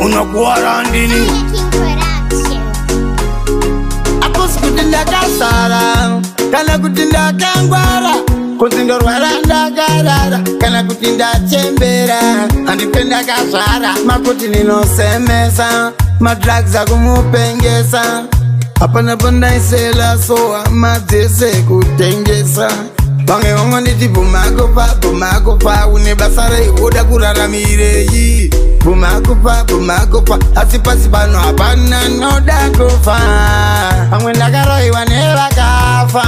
Unakuwa randini Akusi kutinda kasara Kana kutinda kangwara Kutinda rwara ndagarara Kana kutinda chembera Andipenda kasara Makuti ninosemesa Madrugs akumupengesa Apana panda isela soa Madzese kutengesa Bange wangu nditi bumakopa Unebasare uda kuraramireyi Bumakopa Asipasi pano hapana noda kufa Amwe ndakaraiwa nevakafa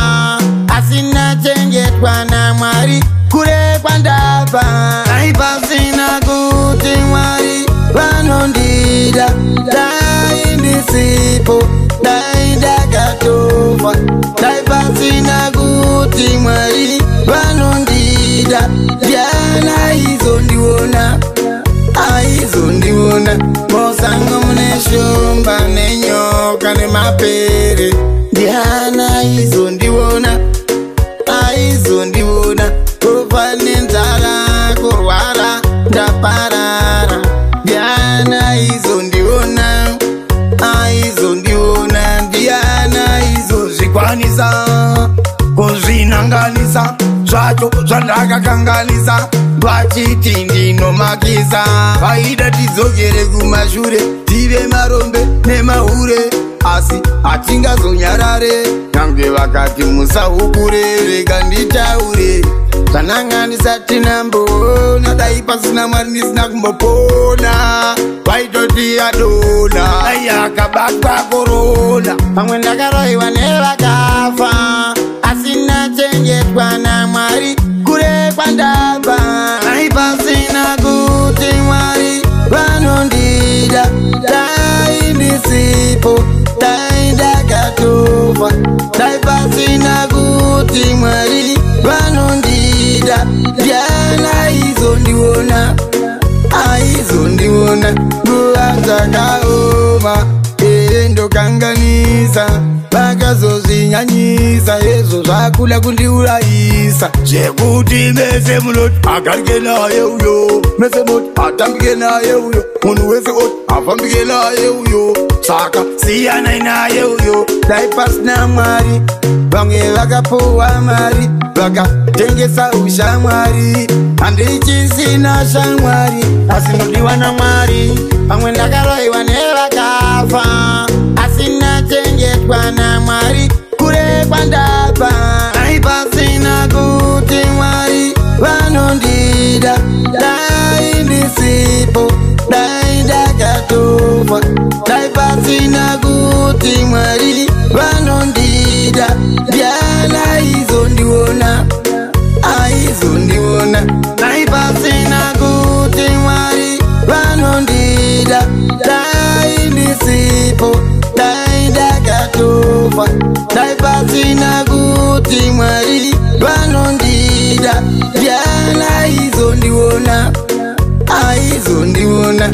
Asina chengetwa na mwari Kure kwa ndapa Naipasina kuti mwari Vanondida Dai ndisipo Dai ndakatofa Naipasina kuti mwari Vanondida Diana hizo ndiwona Aizo ndiwona Mosango mune shumba Nenyoka ne mapere Diana hizo ndiwona Aizo ndiwona Kufa nenzala kurwara Ndaparara Diana hizo ndiwona Aizo ndiwona Diana hizo zikwanisa Kuzvinanganisa Zvacho zvandakakanganisa Vachiti ndinomakisa Vaida tidzokere kumashure Tive marombe nemahure Asi hatingazonyarare Nyange vakati musahukure Rega nditaure Zvananganisa tinambona Dai pasina mwari ndisina kumbopona Vaitoti adona Dai akabatwa korona Pamwe ndakaraiwa nevakafa Asina chengetwa na mwari Kure kwa ndaba Dai pasina kuti mwari Vanondida Dai ndisipo Dai ndakatofa Dai pasina kuti mwari Vanondida Diana hizo ndiwona Aizo ndiwona Nguanzakaoma Endo kanganisa Vakazozvinyanyisa Ezo zvakula kundiurayisa Zvekuti mese munoti agarike naye uyo Mese moti atambike naye uyo Munhu wese oti afambike naye uyo Saka siyanai naye uyo Dai pasina mwari Vamwe vakapuwa mari Vakatengesa ushamwari Handichisina shamwari Asinodiwa na mwari Pamwe ndakaraiwa nevakafa Asina chengetwa na mwari Kure kwa ndapa Dai pasina kuti mwari Vanondida Dai ndisipo Dai ndakatofa Dai pasina kuti mwari Vanondida Diana hizo ndiwona Aizo ndiwona Dai pasina kuti mwari Vanondida Dai ndisipo Dai ndakatofa Dai pasina kuti mwari Vanondida Diana hizo ndiwona Aizo ndiwona